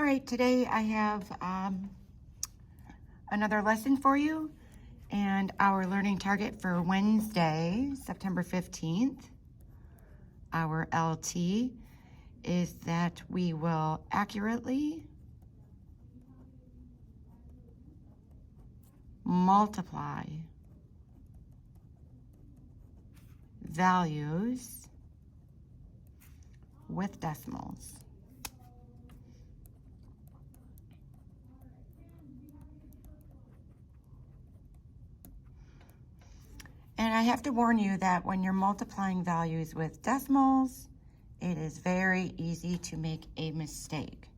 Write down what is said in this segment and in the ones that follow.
right, today I have another lesson for you, and our learning target for Wednesday, September 15th, our LT, is that we will accurately multiply values with decimals. And I have to warn you that when you're multiplying values with decimals, it is very easy to make a mistake.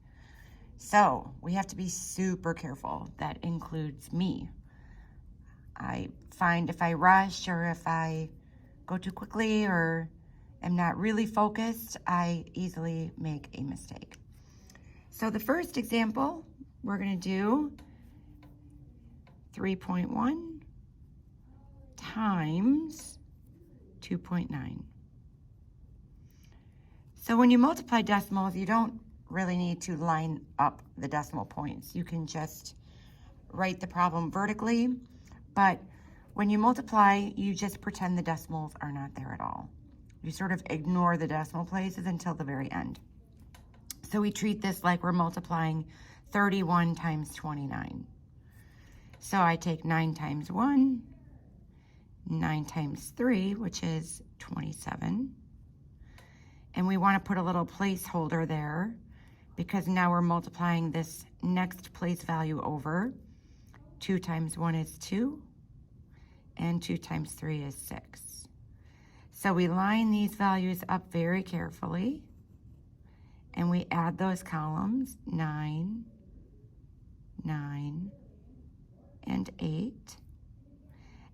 So we have to be super careful. That includes me. I find if I rush or if I go too quickly or am not really focused, I easily make a mistake. So the first example, we're going to do 3.1 times 2.9. So when you multiply decimals, you don't really need to line up the decimal points. You can just write the problem vertically, but when you multiply, you just pretend the decimals are not there at all. You sort of ignore the decimal places until the very end. So we treat this like we're multiplying 31 times 29. So I take 9 times 1, 9 times 3, which is 27. And we want to put a little placeholder there because now we're multiplying this next place value over. 2 times 1 is 2, and 2 times 3 is 6. So we line these values up very carefully, and we add those columns, 9, 9, and 8.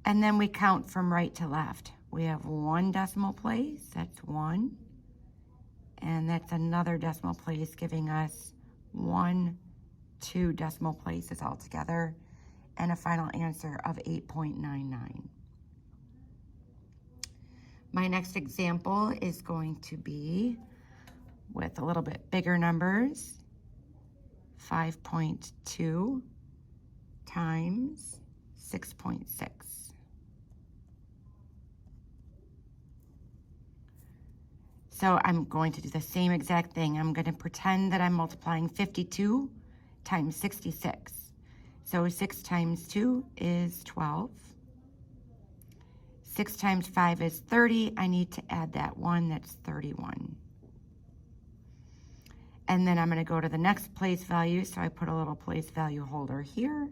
And then we count from right to left. We have one decimal place, that's 1. And that's another decimal place giving us 1, 2 decimal places altogether, and a final answer of 8.99. My next example is going to be with a little bit bigger numbers, 5.2 times 6.6. So I'm going to do the same exact thing. I'm going to pretend that I'm multiplying 52 times 66. So 6 times 2 is 12. 6 times 5 is 30. I need to add that 1, that's 31. And then I'm going to go to the next place value, so I put a little place value holder here.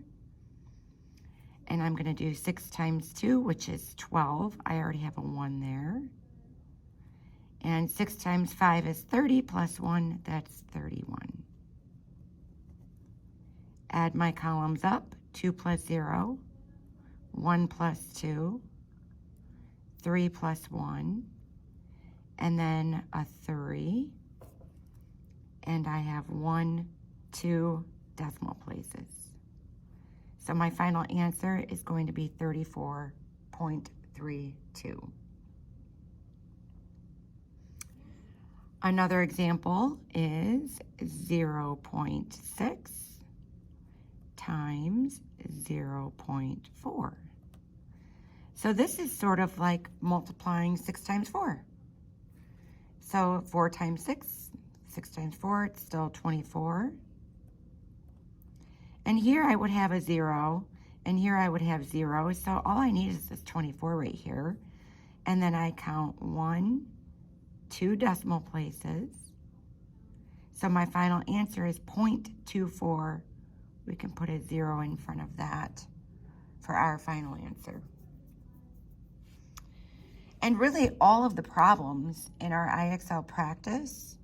And I'm going to do 6 times 2, which is 12. I already have a 1 there. And 6 times 5 is 30 plus 1, that's 31. Add my columns up, 2 plus 0, 1 plus 2, 3 plus 1, and then a 3. And I have 1, 2 decimal places. So my final answer is going to be 34.32. Another example is 0.6 times 0.4. So this is sort of like multiplying 6 times 4. So 4 times 6, 6 times 4, it's still 24. And here I would have a 0, and here I would have 0. So all I need is this 24 right here. And then I count 1, 2 decimal places. So my final answer is 0.24. We can put a 0 in front of that for our final answer. And really all of the problems in our IXL practice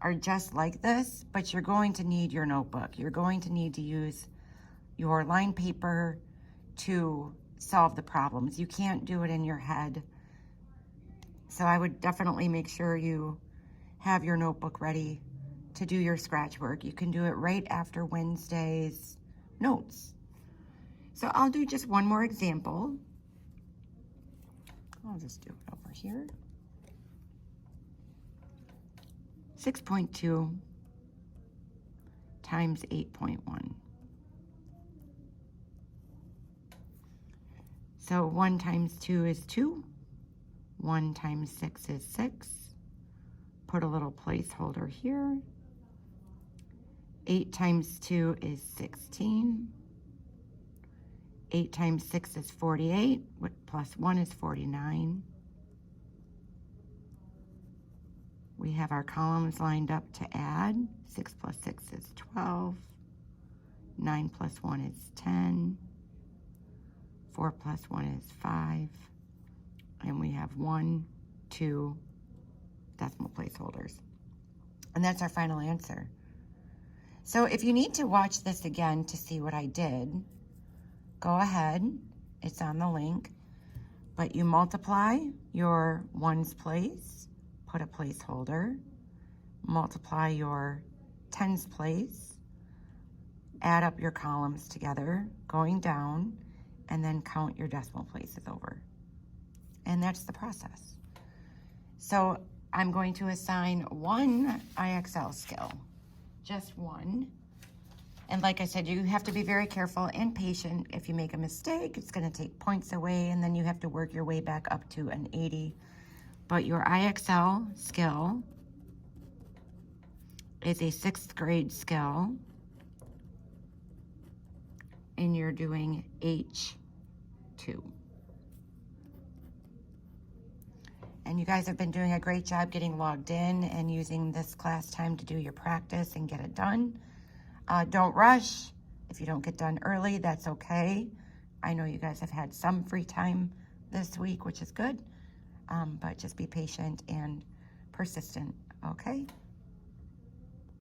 are just like this, but you're going to need your notebook. You're going to need to use your line paper to solve the problems. You can't do it in your head. So I would definitely make sure you have your notebook ready to do your scratch work. You can do it right after Wednesday's notes. So I'll do just one more example. I'll just do it over here. 6.2 times 8.1. So 1 times 2 is 2. 1 times 6 is 6. Put a little placeholder here. 8 times 2 is 16. 8 times 6 is 48, plus 1 is 49. We have our columns lined up to add. 6 plus 6 is 12. 9 plus 1 is 10. 4 plus 1 is 5. And we have 1, 2 decimal placeholders. And that's our final answer. So if you need to watch this again to see what I did, go ahead. It's on the link. But you multiply your ones place, put a placeholder, multiply your tens place, add up your columns together, going down, and then count your decimal places over. And that's the process. So I'm going to assign one IXL skill, just one. And like I said, you have to be very careful and patient. If you make a mistake, it's gonna take points away, and then you have to work your way back up to an 80. But your IXL skill is a 6th grade skill, and you're doing H2. And you guys have been doing a great job getting logged in and using this class time to do your practice and get it done. Don't rush. If you don't get done early, that's okay. I know you guys have had some free time this week, which is good, but just be patient and persistent, okay?